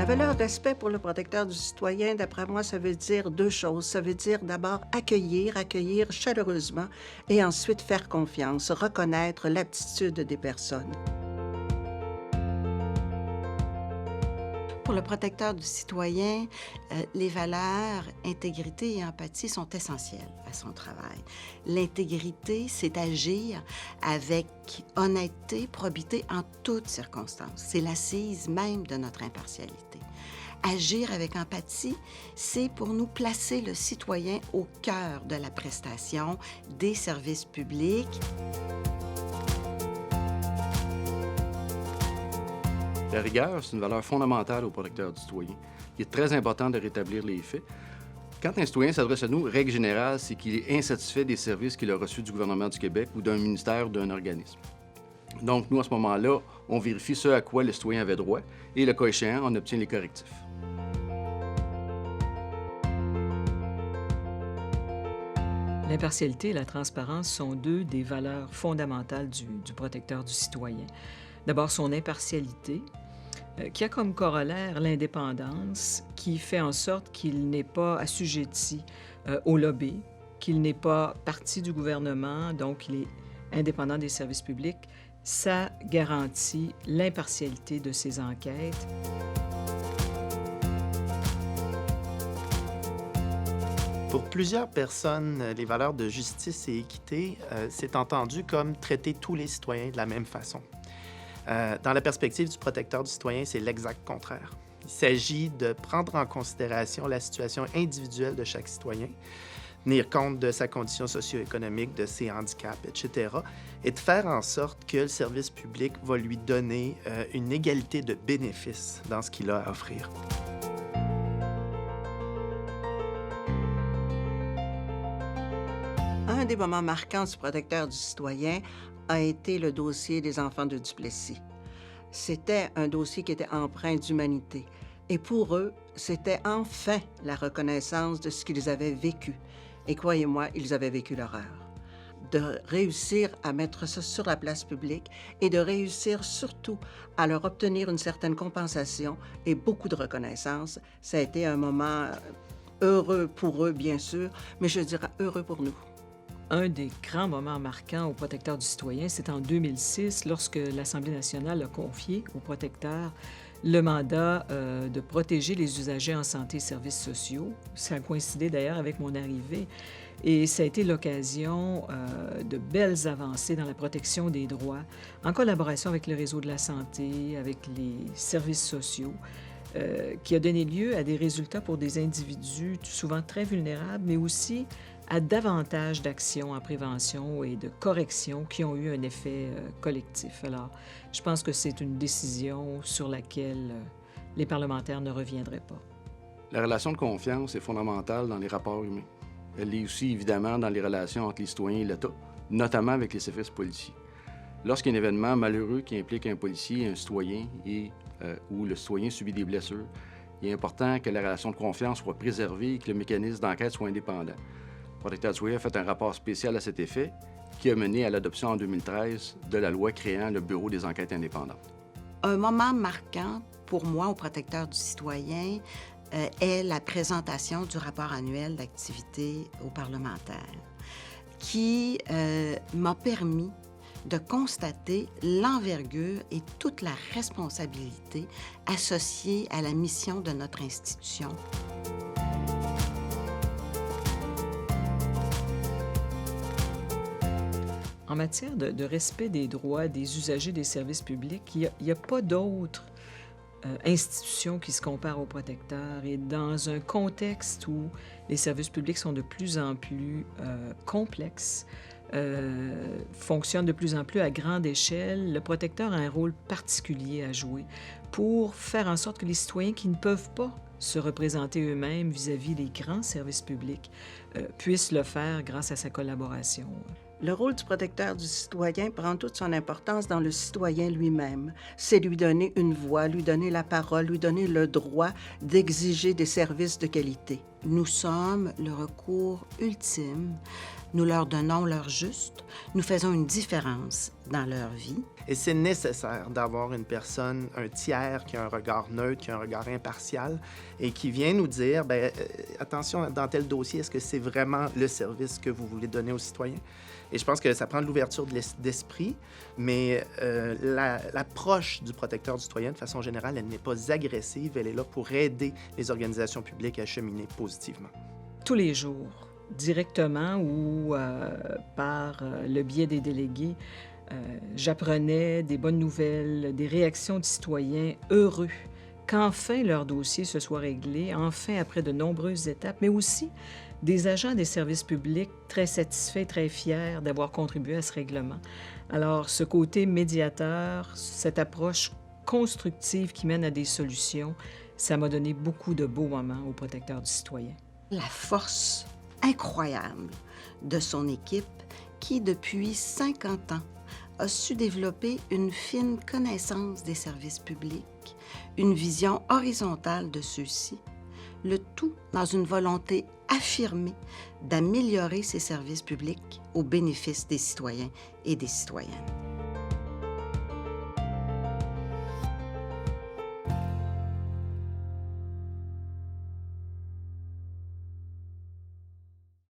La valeur respect pour le protecteur du citoyen, d'après moi, ça veut dire deux choses. Ça veut dire d'abord accueillir chaleureusement et ensuite faire confiance, reconnaître l'aptitude des personnes. Pour le protecteur du citoyen, les valeurs intégrité et empathie sont essentielles à son travail. L'intégrité, c'est agir avec honnêteté, probité en toutes circonstances. C'est l'assise même de notre impartialité. Agir avec empathie, c'est pour nous placer le citoyen au cœur de la prestation des services publics. La rigueur, c'est une valeur fondamentale au protecteur du citoyen. Il est très important de rétablir les faits. Quand un citoyen s'adresse à nous, règle générale, c'est qu'il est insatisfait des services qu'il a reçus du gouvernement du Québec ou d'un ministère ou d'un organisme. Donc, nous, à ce moment-là, on vérifie ce à quoi le citoyen avait droit et, le cas échéant, on obtient les correctifs. L'impartialité et la transparence sont deux des valeurs fondamentales du protecteur du citoyen. D'abord, son impartialité, qui a comme corollaire l'indépendance, qui fait en sorte qu'il n'est pas assujetti au lobby, qu'il n'est pas partie du gouvernement, donc il est indépendant des services publics. Ça garantit l'impartialité de ses enquêtes. Pour plusieurs personnes, les valeurs de justice et équité, c'est entendu comme traiter tous les citoyens de la même façon. Dans la perspective du protecteur du citoyen, c'est l'exact contraire. Il s'agit de prendre en considération la situation individuelle de chaque citoyen, tenir compte de sa condition socio-économique, de ses handicaps, etc., et de faire en sorte que le service public va lui donner une égalité de bénéfices dans ce qu'il a à offrir. Un des moments marquants du protecteur du citoyen a été le dossier des enfants de Duplessis. C'était un dossier qui était empreint d'humanité. Et pour eux, c'était enfin la reconnaissance de ce qu'ils avaient vécu. Et croyez-moi, ils avaient vécu l'horreur. De réussir à mettre ça sur la place publique et de réussir surtout à leur obtenir une certaine compensation et beaucoup de reconnaissance, ça a été un moment heureux pour eux, bien sûr, mais je dirais heureux pour nous. Un des grands moments marquants au protecteur du citoyen, c'est en 2006, lorsque l'Assemblée nationale a confié au protecteur le mandat de protéger les usagers en santé et services sociaux. Ça a coïncidé d'ailleurs avec mon arrivée et ça a été l'occasion de belles avancées dans la protection des droits, en collaboration avec le réseau de la santé, avec les services sociaux, qui a donné lieu à des résultats pour des individus souvent très vulnérables, mais aussi à davantage d'actions en prévention et de correction qui ont eu un effet collectif. Alors, je pense que c'est une décision sur laquelle les parlementaires ne reviendraient pas. La relation de confiance est fondamentale dans les rapports humains. Elle l'est aussi, évidemment, dans les relations entre les citoyens et l'État, notamment avec les services policiers. Lorsqu'il y a un événement malheureux qui implique un policier et un citoyen et où le citoyen subit des blessures, il est important que la relation de confiance soit préservée et que le mécanisme d'enquête soit indépendant. Le protecteur du citoyen a fait un rapport spécial à cet effet qui a mené à l'adoption en 2013 de la loi créant le Bureau des enquêtes indépendantes. Un moment marquant pour moi au protecteur du citoyen est la présentation du rapport annuel d'activité aux parlementaires qui m'a permis de constater l'envergure et toute la responsabilité associée à la mission de notre institution. En matière de respect des droits des usagers des services publics, il n'y a pas d'autre institution qui se compare au protecteur. Et dans un contexte où les services publics sont de plus en plus complexes, fonctionnent de plus en plus à grande échelle, le protecteur a un rôle particulier à jouer pour faire en sorte que les citoyens qui ne peuvent pas se représenter eux-mêmes vis-à-vis des grands services publics puissent le faire grâce à sa collaboration. Le rôle du protecteur du citoyen prend toute son importance dans le citoyen lui-même. C'est lui donner une voix, lui donner la parole, lui donner le droit d'exiger des services de qualité. Nous sommes le recours ultime. Nous leur donnons leur juste. Nous faisons une différence dans leur vie. Et c'est nécessaire d'avoir une personne, un tiers qui a un regard neutre, qui a un regard impartial et qui vient nous dire, attention, dans tel dossier, est-ce que c'est vraiment le service que vous voulez donner aux citoyens? Et je pense que ça prend de l'ouverture d'esprit, mais l'approche du protecteur du citoyen, de façon générale, elle n'est pas agressive, elle est là pour aider les organisations publiques à cheminer positivement. Tous les jours, directement ou par le biais des délégués, j'apprenais des bonnes nouvelles, des réactions de citoyens heureux qu'enfin leur dossier se soit réglé, enfin après de nombreuses étapes, mais aussi des agents des services publics très satisfaits, très fiers d'avoir contribué à ce règlement. Alors, ce côté médiateur, cette approche constructive qui mène à des solutions, ça m'a donné beaucoup de beaux moments au protecteur du citoyen. La force incroyable de son équipe qui, depuis 50 ans, a su développer une fine connaissance des services publics, une vision horizontale de ceux-ci, le tout dans une volonté affirmée d'améliorer ces services publics au bénéfice des citoyens et des citoyennes.